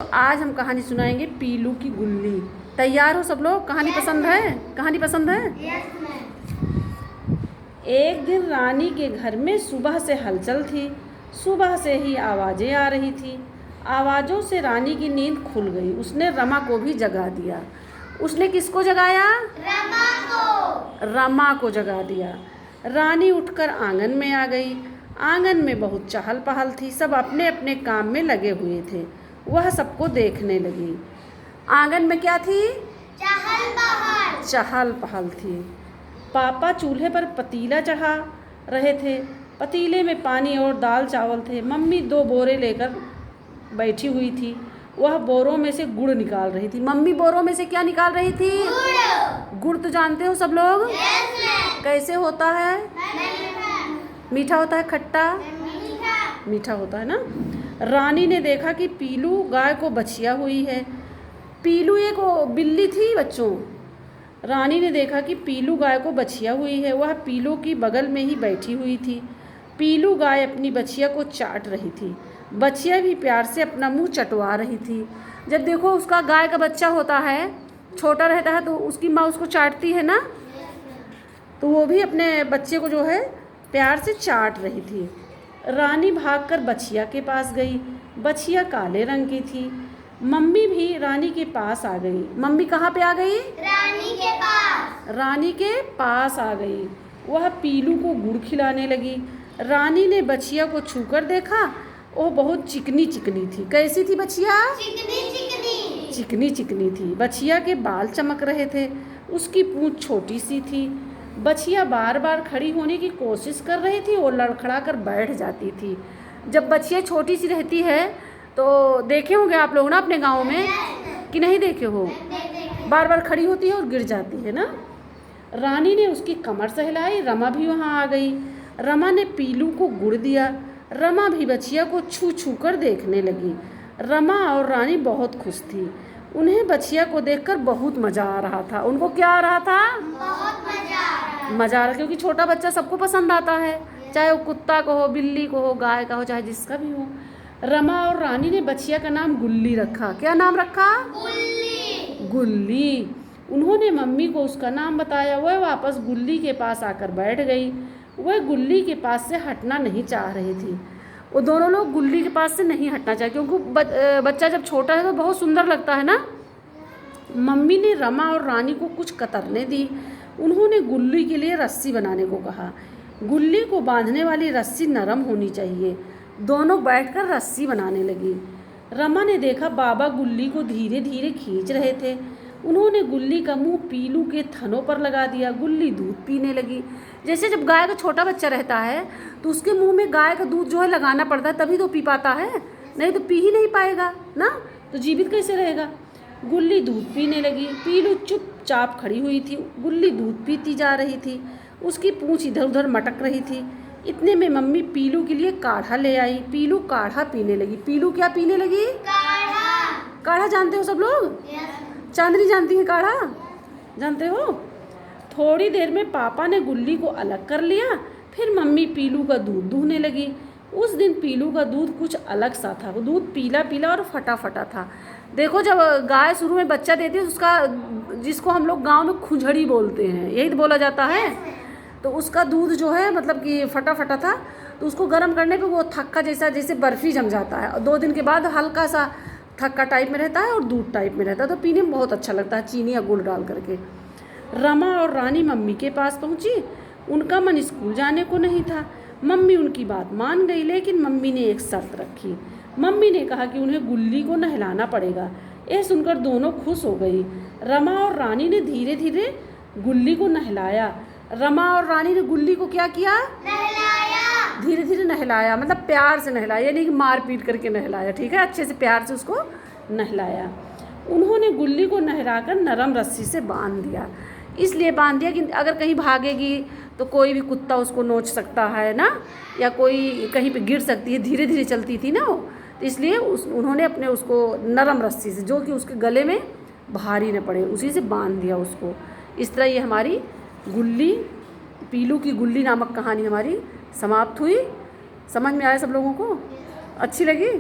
आज हम कहानी सुनाएंगे पीलू की गुल्ली। तैयार हो सब लोग? कहानी पसंद है? कहानी पसंद है? एक दिन रानी के घर में सुबह से हलचल थी। सुबह से ही आवाज़ें आ रही थी। आवाज़ों से रानी की नींद खुल गई। उसने रमा को भी जगा दिया। उसने किसको जगाया? रमा को। रमा को जगा दिया। रानी उठकर आंगन में आ गई। आंगन में बहुत चहल पहल थी। सब अपने अपने काम में लगे हुए थे। वह सबको देखने लगी। आंगन में क्या थी? चहल पहल। चहल पहल थी। पापा चूल्हे पर पतीला चढ़ा रहे थे। पतीले में पानी और दाल चावल थे। मम्मी 2 बोरे लेकर बैठी हुई थी। वह बोरों में से गुड़ निकाल रही थी। मम्मी बोरों में से क्या निकाल रही थी? गुड़ तो जानते हो सब लोग? कैसे होता है? मीठा होता है, खट्टा? मीठा होता है ना। रानी ने देखा कि पीलू गाय को बछिया हुई है। पीलू एक बिल्ली थी बच्चों। रानी ने देखा कि पीलू गाय को बछिया हुई है। वह पीलू की बगल में ही बैठी हुई थी। पीलू गाय अपनी बछिया को चाट रही थी। बछिया भी प्यार से अपना मुंह चटवा रही थी। जब देखो उसका गाय का बच्चा होता है, छोटा रहता है, तो उसकी माँ उसको चाटती है ना, तो वो भी अपने बच्चे को जो है प्यार से चाट रही थी। रानी भागकर बछिया के पास गई। बछिया काले रंग की थी। मम्मी भी रानी के पास आ गई। मम्मी कहाँ पे आ गई? रानी के पास। रानी के पास आ गई। वह पीलू को गुड़ खिलाने लगी। रानी ने बछिया को छूकर देखा। वो बहुत चिकनी चिकनी थी। कैसी थी बछिया? चिकनी चिकनी। चिकनी चिकनी थी। बछिया के बाल चमक रहे थे। उसकी पूंछ छोटी सी थी। बछिया बार बार खड़ी होने की कोशिश कर रही थी और लड़खड़ा कर बैठ जाती थी। जब बछिया छोटी सी रहती है तो देखे होंगे आप लोग ना अपने गांव में, कि नहीं देखे हो? बार बार खड़ी होती है और गिर जाती है ना। रानी ने उसकी कमर सहलाई। रमा भी वहाँ आ गई। रमा ने पीलू को गुड़ दिया। रमा भी बछिया को छू छू कर देखने लगी। रमा और रानी बहुत खुश थी। उन्हें बछिया को देखकर बहुत मज़ा आ रहा था। उनको क्या आ रहा था? बहुत मजा आ रहा। मज़ा आ रहा, क्योंकि छोटा बच्चा सबको पसंद आता है, चाहे वो कुत्ता को हो, बिल्ली को हो, गाय का हो, चाहे जिसका भी हो। रमा और रानी ने बछिया का नाम गुल्ली रखा। क्या नाम रखा? गुल्ली। गुल्ली। उन्होंने मम्मी को उसका नाम बताया। वह वापस गुल्ली के पास आकर बैठ गई। वह गुल्ली के पास से हटना नहीं चाह रही थी। वो दोनों लोग गुल्ली के पास से नहीं हटना चाहे, क्योंकि बच्चा जब छोटा है तो बहुत सुंदर लगता है ना। मम्मी ने रमा और रानी को कुछ कतरने दी। उन्होंने गुल्ली के लिए रस्सी बनाने को कहा। गुल्ली को बांधने वाली रस्सी नरम होनी चाहिए। दोनों बैठकर रस्सी बनाने लगी। रमा ने देखा बाबा गुल्ली को धीरे धीरे खींच रहे थे। उन्होंने गुल्ली का मुंह पीलू के थनों पर लगा दिया। गुल्ली दूध पीने लगी। जैसे जब गाय का छोटा बच्चा रहता है तो उसके मुंह में गाय का दूध जो है लगाना पड़ता है, तभी तो पी पाता है, नहीं तो पी ही नहीं पाएगा ना, तो जीवित कैसे रहेगा। गुल्ली दूध पीने लगी। पीलू चुपचाप खड़ी हुई थी। गुल्ली दूध पीती जा रही थी। उसकी पूंछ इधर उधर मटक रही थी। इतने में मम्मी पीलू के लिए काढ़ा ले आई। पीलू काढ़ा पीने लगी। पीलू क्या पीने लगी? काढ़ा। काढ़ा जानते हो सब लोग? चांदनी जानती है काढ़ा? जानते हो? थोड़ी देर में पापा ने गुल्ली को अलग कर लिया। फिर मम्मी पीलू का दूध दूहने लगी। उस दिन पीलू का दूध कुछ अलग सा था। वो दूध पीला पीला और फटा फटा था। देखो, जब गाय शुरू में बच्चा देती है उसका, जिसको हम लोग गांव में खुजड़ी बोलते हैं, यही तो बोला जाता है, तो उसका दूध जो है मतलब कि फटा फटा था। तो उसको गर्म करने पे वो थक्का जैसा, जैसे बर्फ़ी जम जाता है, और 2 दिन के बाद हल्का सा थक्का टाइप में रहता है और दूध टाइप में रहता है, तो पीने में बहुत अच्छा लगता है, चीनी या गुड़ डाल करके। रमा और रानी मम्मी के पास पहुंची। उनका मन स्कूल जाने को नहीं था। मम्मी उनकी बात मान गई, लेकिन मम्मी ने एक शर्त रखी। मम्मी ने कहा कि उन्हें गुल्ली को नहलाना पड़ेगा। यह सुनकर दोनों खुश हो गई। रमा और रानी ने धीरे धीरे गुल्ली को नहलाया। रमा और रानी ने गुल्ली को क्या किया? नहलाया। धीरे धीरे नहलाया, मतलब प्यार से नहलाया, यानी कि मार पीट करके नहलाया, ठीक है, अच्छे से प्यार से उसको नहलाया। उन्होंने गुल्ली को नहलाकर नरम रस्सी से बांध दिया। इसलिए बांध दिया कि अगर कहीं भागेगी तो कोई भी कुत्ता उसको नोच सकता है ना, या कोई कहीं पे गिर सकती है, धीरे धीरे चलती थी ना वो, तो इसलिए उन्होंने अपने उसको नरम रस्सी से, जो कि उसके गले में भारी न पड़े, उसी से बांध दिया उसको। इस तरह ये हमारी गुल्ली, पीलू की गुल्ली नामक कहानी हमारी समाप्त हुई। समझ में आया सब लोगों को? अच्छी लगी?